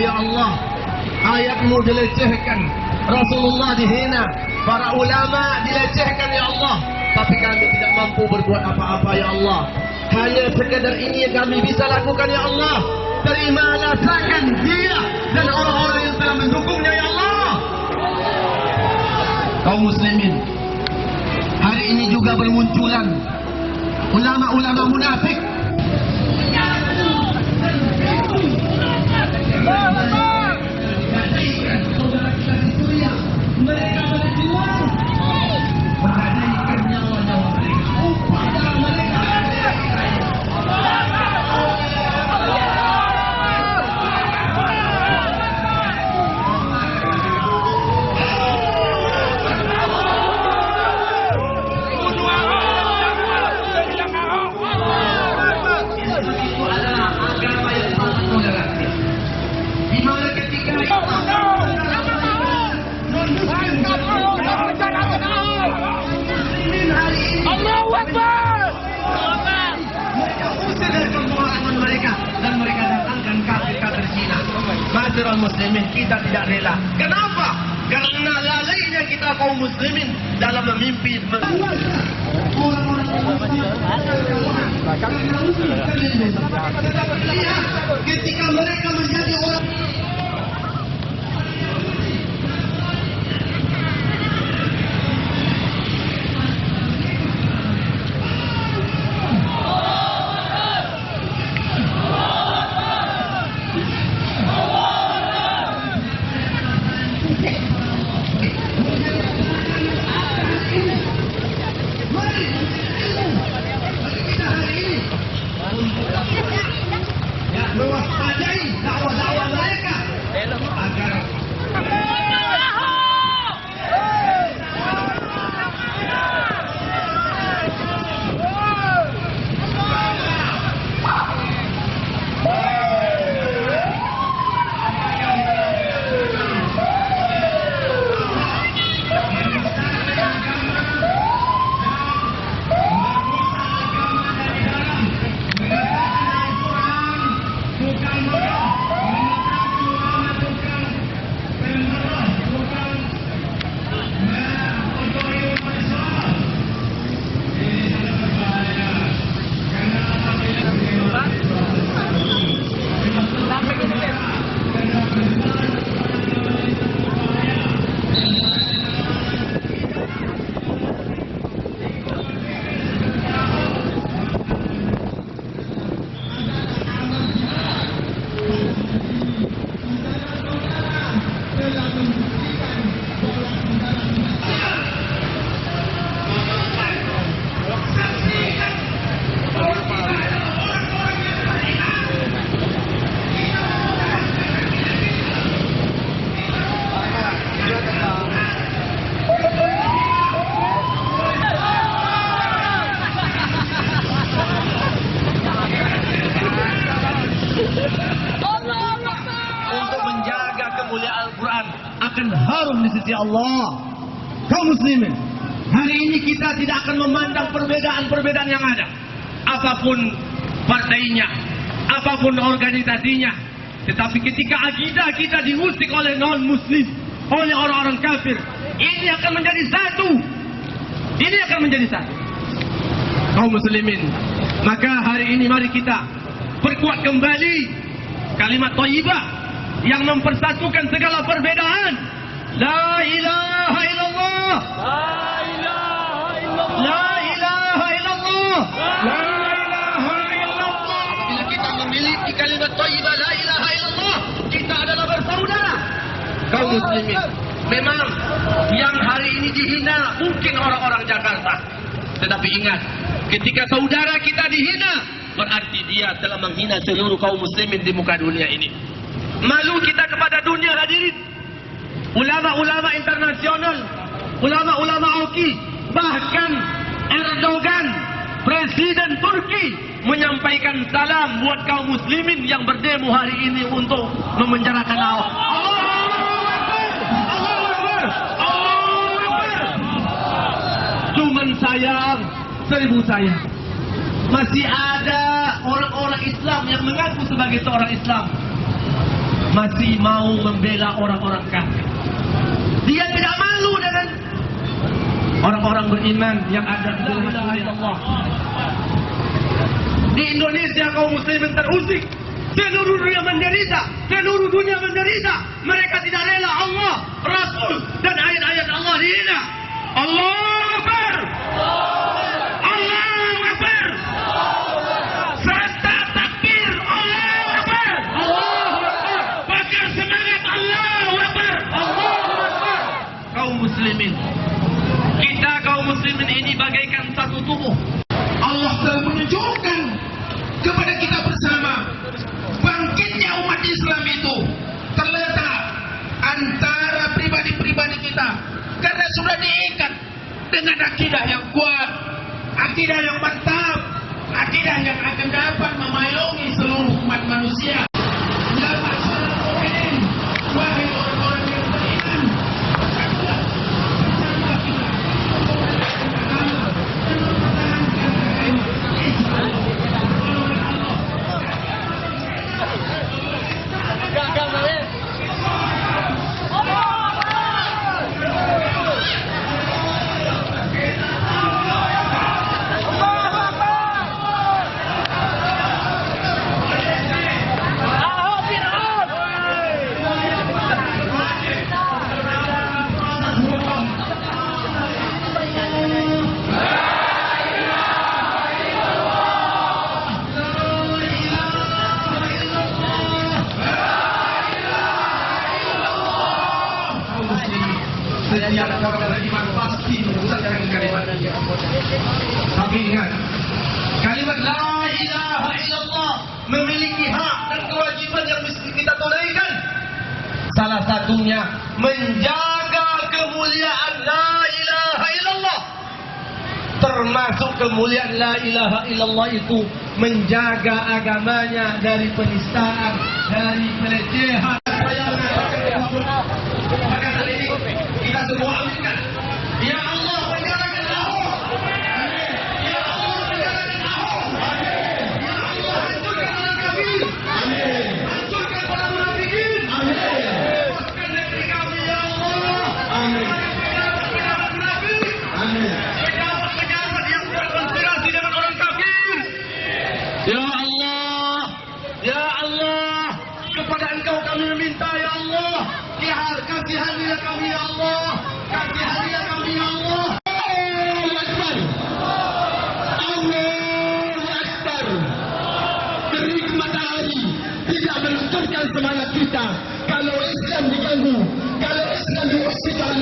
ya Allah. Ayatmu dilecehkan, Rasulullah dihina, para ulama dilecehkan ya Allah. Tapi kami tidak mampu berbuat apa-apa ya Allah. Hanya sekadar ini yang kami bisa lakukan ya Allah. Terimalah tangan dia dan orang-orang yang telah mendukungnya ya Allah. Kaum muslimin, hari ini juga bermunculan ulama-ulama munafik. Mereka berjuang menggadaikan nyawa-nyawa mereka. Upaya mereka. Itu adalah agama yang sangat toleransi. Di mana ketika Allahu Akbar. Mereka usir dari kemuliaan mereka dan mereka datangkan kafir-kafir Cina. Ma'asyiral muslimin, kita tidak rela. Kenapa? Karena lalainya kita kaum muslimin dalam memimpin orang-orang ketika mereka menjadi orang mewaspadai dakwah-dakwah mereka agar untuk menjaga kemuliaan Al-Quran akan harum di sisi Allah. Kaum muslimin, hari ini kita tidak akan memandang perbedaan-perbedaan yang ada, apapun partainya, apapun organisasinya. Tetapi ketika akidah kita diusik oleh non-muslim, oleh orang-orang kafir, ini akan menjadi satu. Ini akan menjadi satu. Kaum muslimin, maka hari ini mari kita perkuat kembali kalimat thayyibah yang mempersatukan segala perbedaan. La ilaha illallah. La ilaha illallah. La ilaha illallah. La ilaha illallah. Apabila kita memiliki kalimat thayyibah la ilaha illallah, kita adalah bersaudara. Kaum muslimin, memang yang hari ini dihina mungkin orang-orang Jakarta. Tetapi ingat, ketika saudara kita dihina, berarti dia telah menghina seluruh kaum muslimin di muka dunia ini. Malu kita kepada dunia hadirin. Ulama-ulama internasional, ulama-ulama OKI, bahkan Erdogan, Presiden Turki, menyampaikan salam buat kaum muslimin yang berdemo hari ini untuk memenjarakan Ahok. Cuman sayang, seribu sayang, masih ada orang-orang Islam yang mengaku sebagai seorang Islam masih mau membela orang-orang kafir. Dia tidak malu dengan orang-orang beriman yang ada di dalam Allah. Di Indonesia kaum muslimin terusik, seluruh dunia menderita, seluruh dunia menderita. Mereka tidak rela Allah, Rasul dan ayat-ayat Allah dihina. Allahu Akbar, Allahu Akbar, serta takbir, Allahu Akbar, Allahu Akbar, bakar semangat, Allahu Akbar, Allahu Akbar. Kaum muslimin, kita kaum muslimin ini bagaikan satu tubuh. Allah telah menunjukkan kepada kita bersama bangkitnya umat Islam itu terletak antara pribadi-pribadi kita karena sudah diikat dengan akidah yang kuat, akidah yang mantap, akidah yang akan dapat memayungi seluruh umat manusia. Ya masyarakat mukminin, wahai orang-orang yang beriman, bersama kita setiap orang beriman pasti mengucapkan kalimat ini. Tapi ingat, kalimat la ilaha illallah memiliki hak dan kewajiban yang mesti kita tunaikan. Salah satunya menjaga kemuliaan la ilaha illallah. Termasuk kemuliaan la ilaha illallah itu menjaga agamanya dari penistaan, dari pelecehan. Maka kali ini kita semua aminkan. Ya Allah, penjarakan Ahok. Ya Allah, penjarakan Ahok. Ya Allah, hancurkan orang kafir. Hancurkan para munafikin. Lepaskan negeri kami, ya Allah. Pejabat-pejabat munafik. Pejabat-pejabat yang berkonspirasi dengan orang kafir. Ya Allah, ya Allah, kepada Engkau kami meminta, ya Allah. Kasihanilah kami, ya Allah. Kasihanilah kami, ya Allah. Allahu Akbar. Allahu Akbar. Terik matahari tidak melunturkan semangat kita. Kalau Islam diganggu, kalau Islam diusirkan,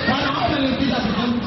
para apa yang tidak diganggu?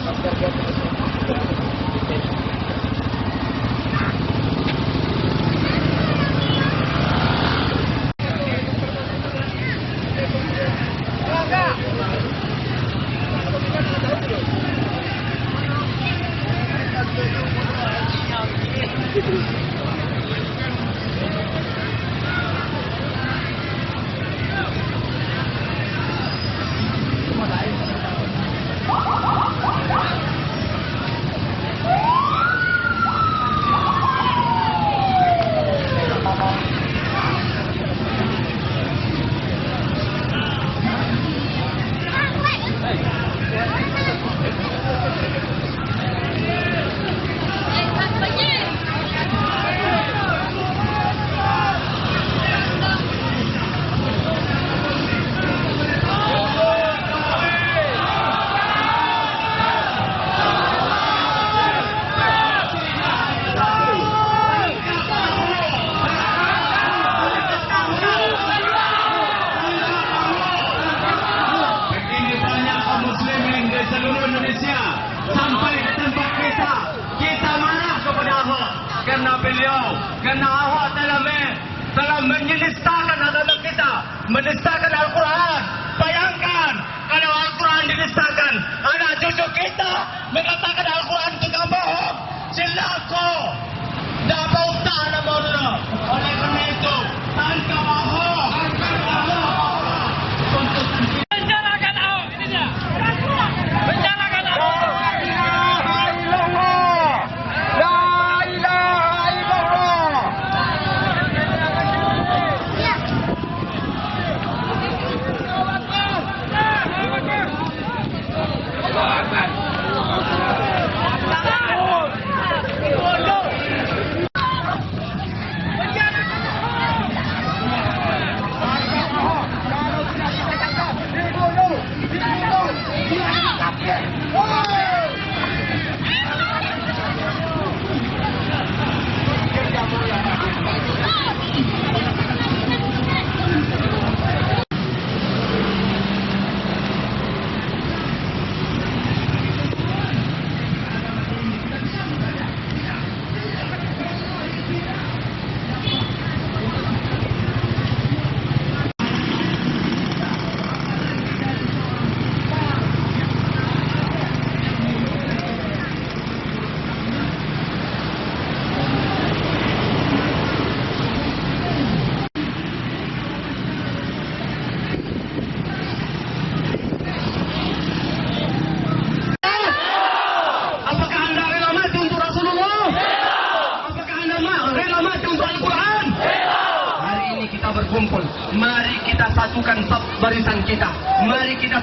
Karena Ahok telah menistakan agama kita, menistakan Al-Quran. Bayangkan kalau Al-Quran dinistakan, anak cucu kita mengatakan Al-Quran itu bohong. Silaku, dah bau tak nak bola. Oleh kerana itu, tangkap Ahok, tangkap Ahok. Penjarakan Ahok, ini dia. Penjarakan Ahok.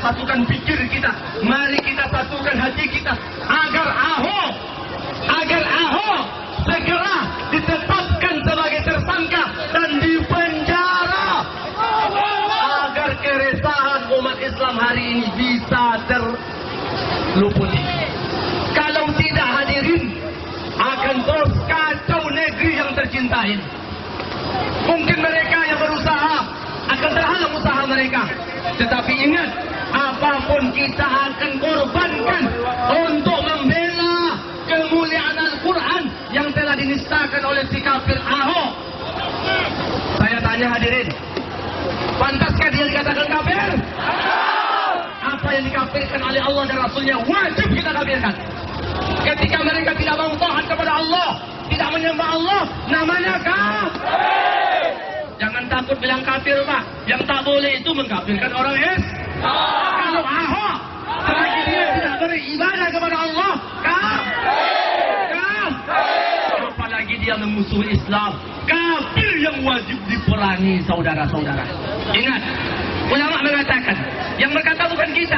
satukan pikir kita, mari kita satukan hati kita agar Ahok segera ditetapkan sebagai tersangka dan dipenjara, agar keresahan umat Islam hari ini bisa terluputi. Kalau tidak, hadirin, akan terus kacau negeri yang tercinta ini. Mungkin mereka yang berusaha akan terhalang usaha mereka, tetapi ingat, apapun kita akan korbankan untuk membela kemuliaan Al-Quran yang telah dinistakan oleh si kafir Ahok. Saya tanya hadirin, pantaskah dia dikatakan kafir? Apa yang dikafirkan oleh Allah dan Rasulnya wajib kita kafirkan. Ketika mereka tidak mau taat kepada Allah, tidak menyembah Allah, namanya kafir. Jangan takut bilang kafir, Pak. Yang tak boleh itu mengkafirkan orang Kalau Ahok selagi dia tidak beribadah kepada Allah, kafir. Apalagi dia memusuhi Islam, kafir yang wajib diperangi, saudara-saudara. Ingat, ulama mengatakan, yang berkata bukan kita.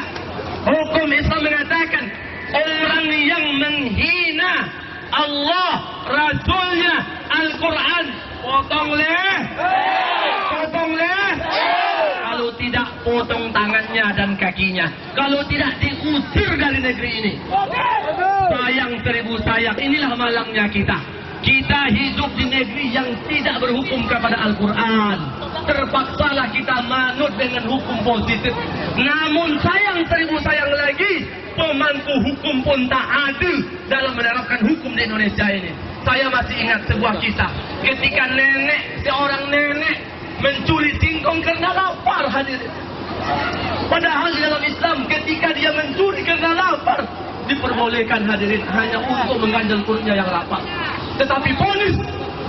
Hukum Islam mengatakan, orang yang menghina Allah, Rasulnya, Al-Quran, potong leher. Kalau tidak, potong tangannya dan kakinya. Kalau tidak, diusir dari negeri ini. Sayang seribu sayang, inilah malangnya kita. Kita hidup di negeri yang tidak berhukum kepada Al-Quran. Terpaksalah kita manut dengan hukum positif. Namun sayang seribu sayang lagi, pemangku hukum pun tak adil dalam menerapkan hukum di Indonesia ini. Saya masih ingat sebuah kisah ketika seorang nenek mencuri singkong karena lapar, hadirin. Padahal di dalam Islam ketika dia mencuri karena lapar diperbolehkan, hadirin, hanya untuk mengganjal perutnya yang lapar. Tetapi vonis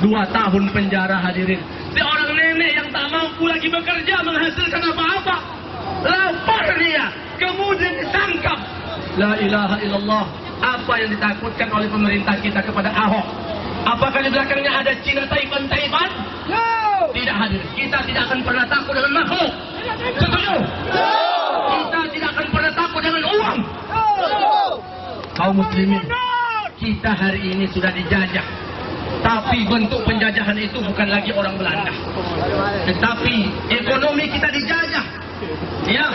2 tahun penjara, hadirin. Seorang nenek yang tak mampu lagi bekerja menghasilkan apa-apa, lapar dia, kemudian ditangkap. La ilaha illallah. Apa yang ditakutkan oleh pemerintah kita kepada Ahok? Apakah di belakangnya ada Cina Taipan? No. Tidak, hadir. Kita tidak akan pernah takut dengan makhluk. Setuju? No. Kita tidak akan pernah takut dengan uang. No. Kaum muslimin, kita hari ini sudah dijajah. Tapi bentuk penjajahan itu bukan lagi orang Belanda, tetapi ekonomi kita dijajah. Ya,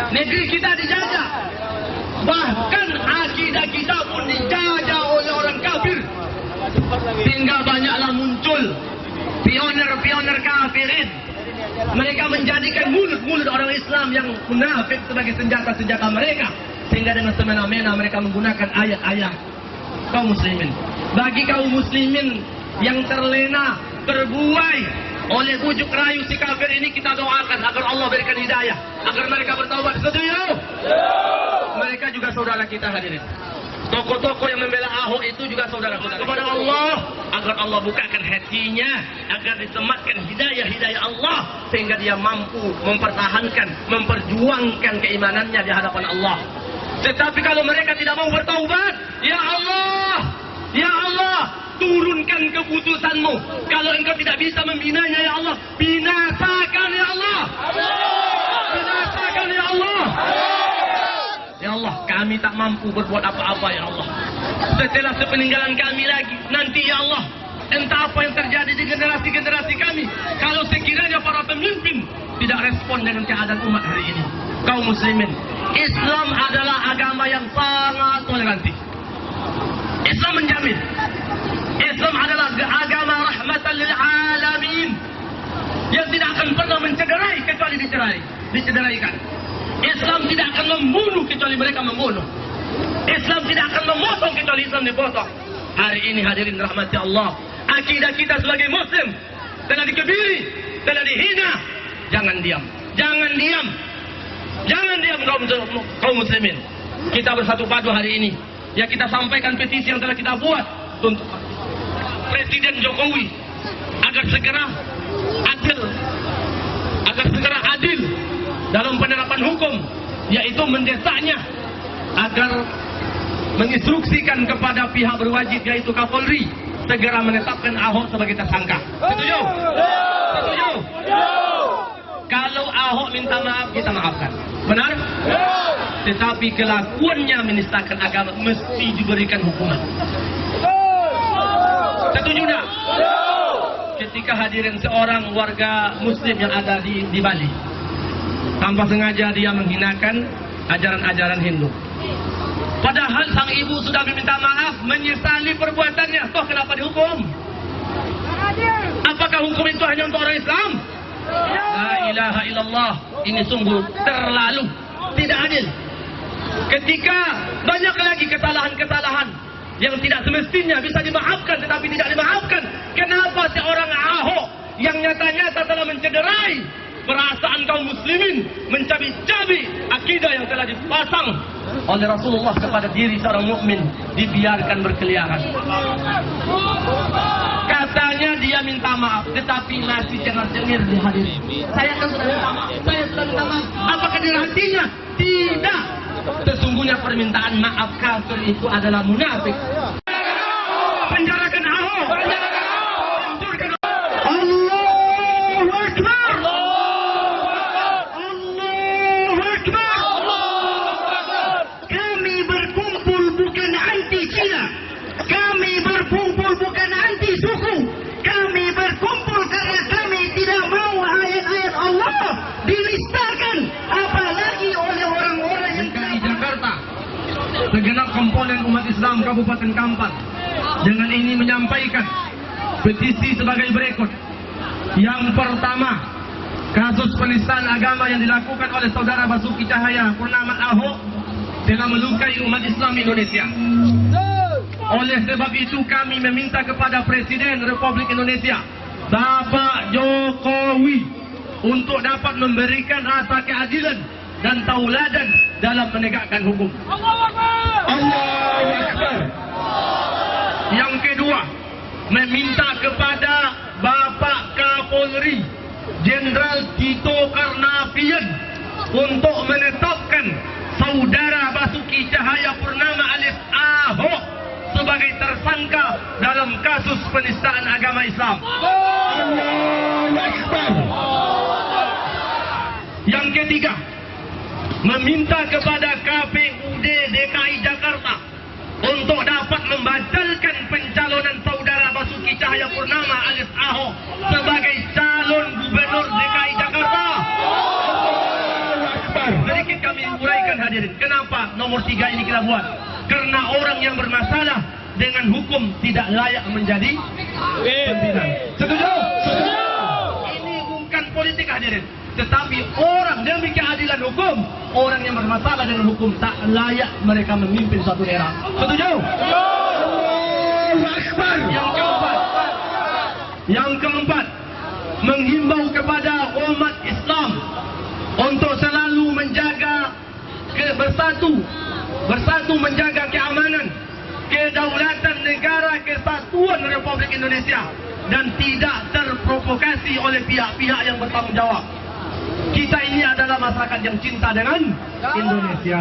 negeri kita dijajah. Bahkan akidah kita pun dijajah oleh orang kafir. Sehingga banyaklah muncul pioner-pioner kafirin. Mereka menjadikan mulut-mulut orang Islam yang munafik sebagai senjata-senjata mereka. Sehingga dengan semena-mena mereka menggunakan ayat-ayat. Kaum muslimin, bagi kaum muslimin yang terlena, terbuai oleh bujuk rayu si kafir ini, kita doakan agar Allah berikan hidayah, agar mereka bertaubat. Setuju? Mereka juga saudara kita, hadirin. Tokoh-tokoh yang membela Ahok itu juga saudara-saudara kepada Allah, agar Allah bukakan hatinya, agar disematkan hidayah Allah, sehingga dia mampu mempertahankan, memperjuangkan keimanannya di hadapan Allah. Tetapi kalau mereka tidak mau bertaubat, ya Allah, turunkan keputusanmu. Kalau engkau tidak bisa membinanya, ya Allah, binasakan, ya Allah. Binasakan, ya Allah. Ya Allah, kami tak mampu berbuat apa-apa, ya Allah. Setelah sepeninggalan kami lagi, nanti, ya Allah, entah apa yang terjadi di generasi-generasi kami. Kalau sekiranya para pemimpin tidak respon dengan keadaan umat hari ini. Kaum muslimin, Islam adalah agama yang sangat toleransi. Islam menjamin, Islam adalah agama rahmatan lil alamin, yang tidak akan pernah mencederai kecuali dicederaikan. Islam tidak akan membunuh kecuali mereka membunuh. Islam tidak akan memotong kecuali Islam dipotong. Hari ini, hadirin rahmati Allah, akidah kita sebagai muslim telah dikebiri, telah dihina. Jangan diam kaum muslimin. Kita bersatu padu hari ini. Ya, kita sampaikan petisi yang telah kita buat untuk Presiden Jokowi agar segera adil dalam penerapan hukum, yaitu mendesaknya agar menginstruksikan kepada pihak berwajib, yaitu Kapolri, segera menetapkan Ahok sebagai tersangka. Setuju? Setuju? Kalau Ahok minta maaf, kita maafkan. Benar? Tetapi kelakuannya menistakan agama mesti diberikan hukuman. Setuju tak? Ketika hadirin seorang warga muslim yang ada di Bali, tanpa sengaja dia menghinakan ajaran-ajaran Hindu. Padahal sang ibu sudah meminta maaf, menyesali perbuatannya. Toh kenapa dihukum? Apakah hukum itu hanya untuk orang Islam? La ilaha illallah. Ini sungguh terlalu tidak adil. Ketika banyak lagi kesalahan-kesalahan yang tidak semestinya bisa dimaafkan tetapi tidak dimaafkan, kenapa seorang Ahok yang nyata-nyata telah mencederai perasaan kaum muslimin, mencabi-cabi akidah yang telah dipasang oleh Rasulullah kepada diri seorang mukmin, dibiarkan berkeliaran? Katanya dia minta maaf, tetapi masih cengar-cengir di hadirin. Saya kan sudah minta maaf, saya sudah minta maaf. Apakah di hatinya? Tidak. Sesungguhnya permintaan maaf kafir itu adalah munafik. Penjarakan Ahok. Hancurkan Ahok. Allahu Akbar. Allahu Akbar. Kami berkumpul bukan anti Cina. Kami berkumpul bukan anti suku. Kami berkumpul karena kami tidak mau ayat-ayat Allah dinistakan, apalagi oleh orang-orang yang di Jakarta. Segenap komponen umat Islam Kabupaten Kampar dengan ini menyampaikan petisi sebagai berikut. Yang pertama, kasus penistaan agama yang dilakukan oleh saudara Basuki Cahaya Purnama Ahok telah melukai umat Islam Indonesia. Oleh sebab itu kami meminta kepada Presiden Republik Indonesia Bapak Jokowi untuk dapat memberikan rasa keadilan dan tauladan dalam menegakkan hukum. Allahu Akbar. Yang kedua, meminta kepada Bapak Kapolri Jenderal Tito Karnavian untuk menetapkan saudara Basuki Cahaya Purnama alias Ahok sebagai tersangka dalam kasus penistaan agama Islam. Allahu Akbar. Yang ketiga, meminta kepada KPUD DKI Jakarta untuk dapat membatalkan pencalonan saudara Basuki Cahaya Purnama alias Ahok sebagai calon gubernur DKI Jakarta. Sedikit kami uraikan hadirin, kenapa nomor 3 ini kita buat? Karena orang yang bermasalah dengan hukum tidak layak menjadi pimpinan. Setuju? Ini bukan politik hadirin, tetapi orang demi keadilan hukum, orang yang bermasalah dengan hukum tak layak mereka memimpin suatu daerah. Setuju? Yang keempat, menghimbau kepada umat Islam untuk selalu menjaga bersatu menjaga keamanan, kedaulatan negara kesatuan Republik Indonesia dan tidak terprovokasi oleh pihak-pihak yang bertanggung jawab. Kita ini adalah masyarakat yang cinta dengan Indonesia.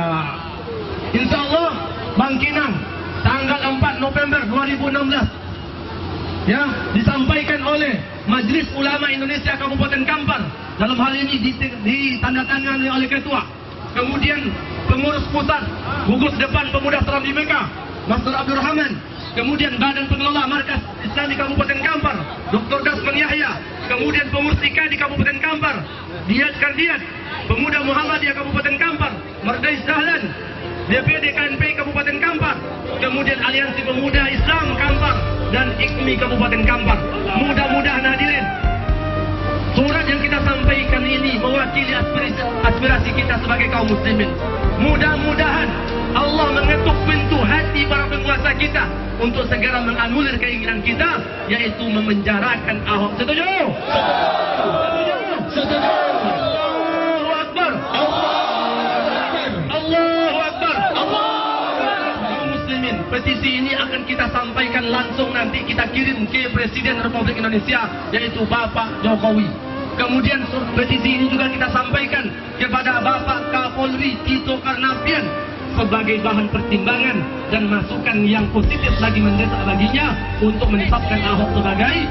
InsyaAllah Bangkinang tanggal 4 November 2016 ya, disampaikan oleh Majelis Ulama Indonesia Kabupaten Kampar. Dalam hal ini ditandatangani oleh ketua. Kemudian pengurus pusat gugus depan pemuda Islam di Mekah, Master Abdul Rahman. Kemudian badan pengelola Markas Islam di Kabupaten Kampar, Dr. Dasman Yahya. Kemudian pengurus TIKA di Kabupaten Kampar, Diat Kardiat, Pemuda Muhammadiyah Kabupaten Kampar, Mardais Dahlan, DPD KNP Kabupaten Kampar, kemudian Aliansi Pemuda Islam Kampar dan IKMI Kabupaten Kampar. Mudah-mudahan hadirin, surat yang kita sampaikan ini mewakili aspirasi kita sebagai kaum muslimin. Mudah-mudahan Allah mengetuk pintu hati para penguasa kita untuk segera menganulir keinginan kita, yaitu memenjarakan Ahok. Setuju? Setuju? Allahu Akbar. Allahu Akbar. Kaum muslimin, petisi ini akan kita sampaikan langsung, nanti kita kirim ke Presiden Republik Indonesia, yaitu Bapak Jokowi. Kemudian petisi ini juga kita sampaikan kepada Bapak Kapolri Tito Karnavian sebagai bahan pertimbangan dan masukan yang positif lagi mendesak baginya untuk menetapkan Ahok sebagai